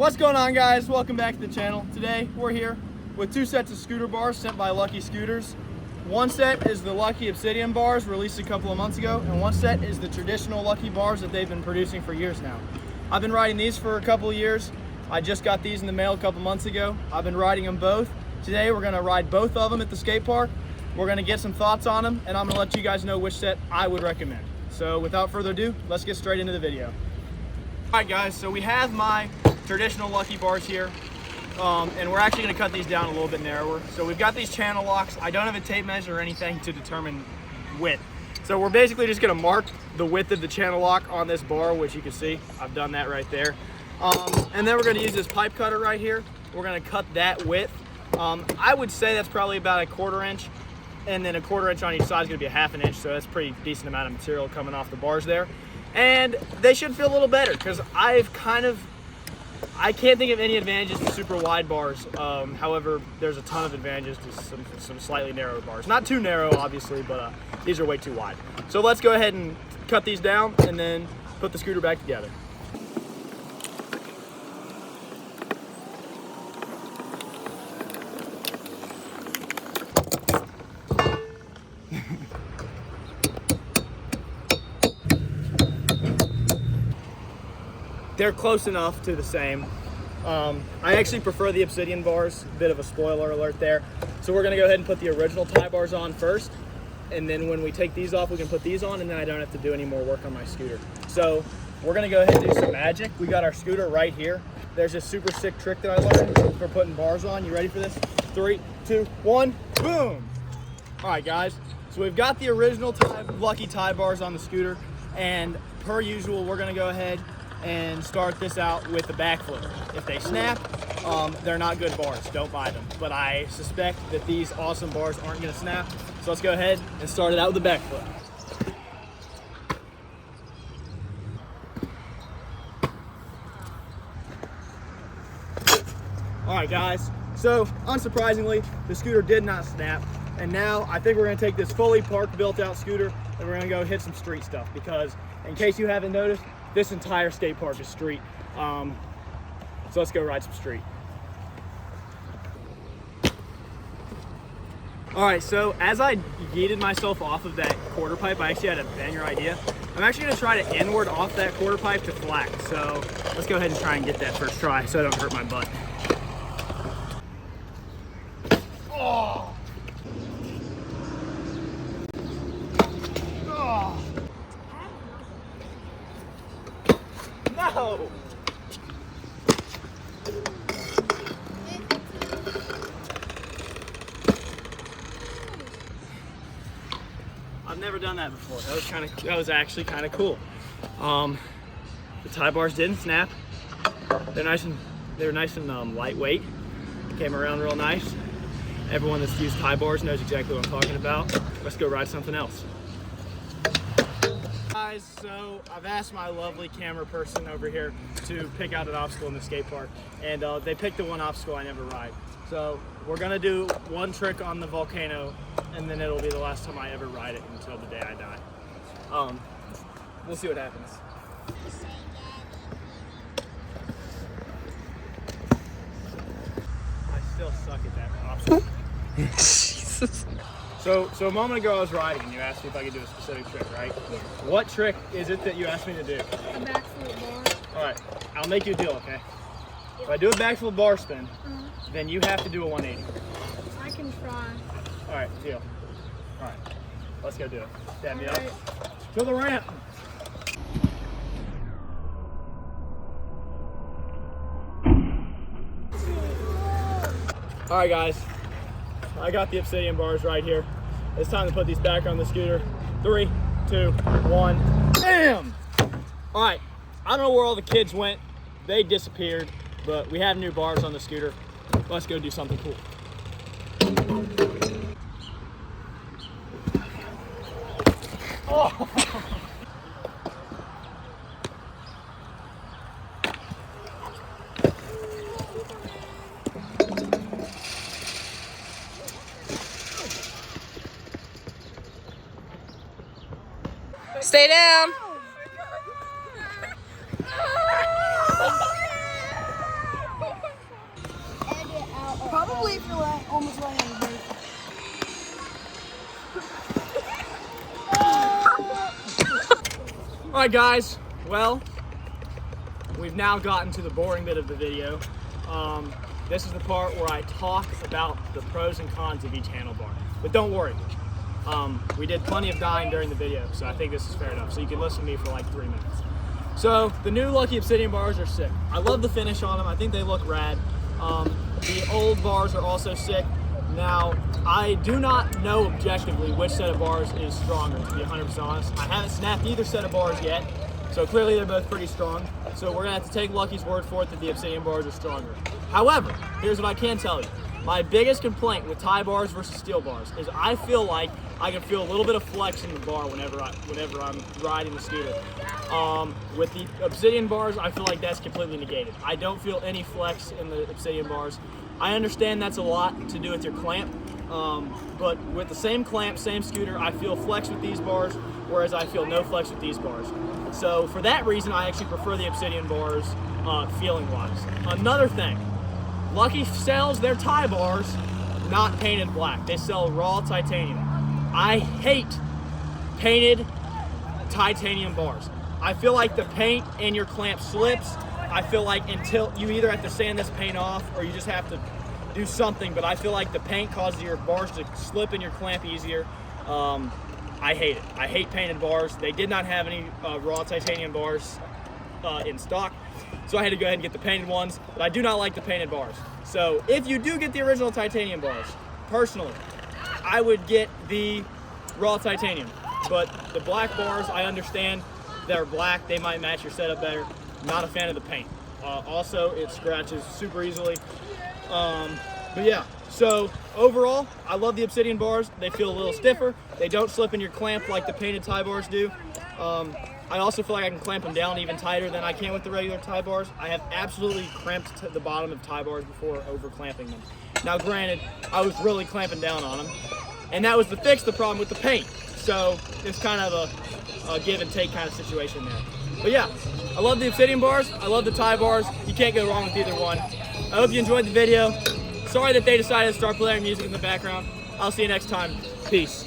What's going on, guys? Welcome back to the channel. Today we're here with two sets of scooter bars sent by Lucky Scooters. One set is the Lucky Obsidian Bars released a couple of months ago, and one set is the traditional Lucky Bars that they've been producing for years now. I've been riding these for a couple of years. I just got these in the mail a couple months ago. I've been riding them both. Today we're going to ride both of them at the skate park. We're going to get some thoughts on them, and I'm going to let you guys know which set I would recommend. So without further ado, let's get straight into the video. All right, guys, so we have my traditional Lucky Bars here, and we're actually going to cut these down a little bit narrower. So we've got these channel locks. I don't have a tape measure or anything to determine width. So we're basically just going to mark the width of the channel lock on this bar, which you can see. I've done that right there. And then we're going to use this pipe cutter right here. We're going to cut that width. I would say that's probably about a 1/4 inch, and then a 1/4 inch on each side is going to be a 1/2 inch, so that's a pretty decent amount of material coming off the bars there. And they should feel a little better because I can't think of any advantages to super wide bars. However, there's a ton of advantages to some slightly narrower bars. Not too narrow, obviously, but these are way too wide. So let's go ahead and cut these down and then put the scooter back together. They're close enough to the same. I actually prefer the Obsidian bars, bit of a spoiler alert there. So we're gonna go ahead and put the original tie bars on first, and then when we take these off, we can put these on, and then I don't have to do any more work on my scooter. So we're gonna go ahead and do some magic. We got our scooter right here. There's this super sick trick that I learned for putting bars on. You ready for this? 3, 2, 1, boom! All right, guys, so we've got the original Lucky tie bars on the scooter, and per usual, we're gonna go ahead and start this out with the backflip. If they snap, they're not good bars. Don't buy them. But I suspect that these awesome bars aren't gonna snap. So let's go ahead and start it out with the backflip. All right, guys. So unsurprisingly, the scooter did not snap. And now I think we're gonna take this fully park built out scooter and we're gonna go hit some street stuff, because in case you haven't noticed, this entire skate park is street. So let's go ride some street. All right, so as I yeeted myself off of that quarter pipe, I actually had a banger idea. I'm actually gonna try to inward off that quarter pipe to flat. So let's go ahead and try and get that first try so I don't hurt my butt. Oh! Oh! No! I've never done that before. That was actually kind of cool. The tie bars didn't snap. They're nice and lightweight. Came around real nice. Everyone that's used tie bars knows exactly what I'm talking about. Let's go ride something else. Guys, so I've asked my lovely camera person over here to pick out an obstacle in the skate park, and they picked the one obstacle I never ride. So we're gonna do one trick on the volcano, and then it'll be the last time I ever ride it until the day I die. We'll see what happens. I still suck at that obstacle. Jesus. So a moment ago I was riding and you asked me if I could do a specific trick, right? Yeah. What trick is it that you asked me to do? A backflip bar. All right, I'll make you a deal, okay? If I do a backflip bar spin, then you have to do a 180. I can try. All right, deal. All right, let's go do it. Dab me up. Right. To the ramp. All right, guys. I got the Obsidian bars right here. It's time to put these back on the scooter. 3, 2, 1, bam! All right, I don't know where all the kids went. They disappeared, but we have new bars on the scooter. Let's go do something cool. Oh. Stay down. believe you're almost right on the break. All right, guys. Well, we've now gotten to the boring bit of the video. This is the part where I talk about the pros and cons of each handlebar. But don't worry, we did plenty of dying during the video, so I think this is fair enough. So you can listen to me for like 3 minutes. So the new Lucky Obsidian bars are sick. I love the finish on them. I think they look rad. The old bars are also sick. Now, I do not know objectively which set of bars is stronger, to be 100% honest. I haven't snapped either set of bars yet, so clearly they're both pretty strong. So we're gonna have to take Lucky's word for it that the Obsidian bars are stronger. However, here's what I can tell you. My biggest complaint with tie bars versus steel bars is I feel like I can feel a little bit of flex in the bar whenever I'm riding the scooter. With the Obsidian bars, I feel like that's completely negated. I don't feel any flex in the Obsidian bars. I understand that's a lot to do with your clamp, but with the same clamp, same scooter, I feel flex with these bars, whereas I feel no flex with these bars. So for that reason, I actually prefer the Obsidian bars feeling-wise. Another thing, Lucky sells their tie bars not painted black. They sell raw titanium. I hate painted titanium bars. I feel like the paint in your clamp slips. I feel like until you either have to sand this paint off or you just have to do something, but I feel like the paint causes your bars to slip in your clamp easier. I hate it. I hate painted bars. They did not have any raw titanium bars in stock, so I had to go ahead and get the painted ones, but I do not like the painted bars. So if you do get the original titanium bars, personally, I would get the raw titanium, but the black bars, I understand they're black, they might match your setup better. Not a fan of the paint. Also, it scratches super easily. But yeah, so overall, I love the Obsidian bars. They feel a little stiffer. They don't slip in your clamp like the painted tie bars do. I also feel like I can clamp them down even tighter than I can with the regular tie bars. I have absolutely cramped the bottom of tie bars before over clamping them. Now granted, I was really clamping down on them, and that was to fix the problem with the paint. So it's kind of a give and take kind of situation there. But yeah, I love the Obsidian bars. I love the tie bars. You can't go wrong with either one. I hope you enjoyed the video. Sorry that they decided to start playing music in the background. I'll see you next time. Peace.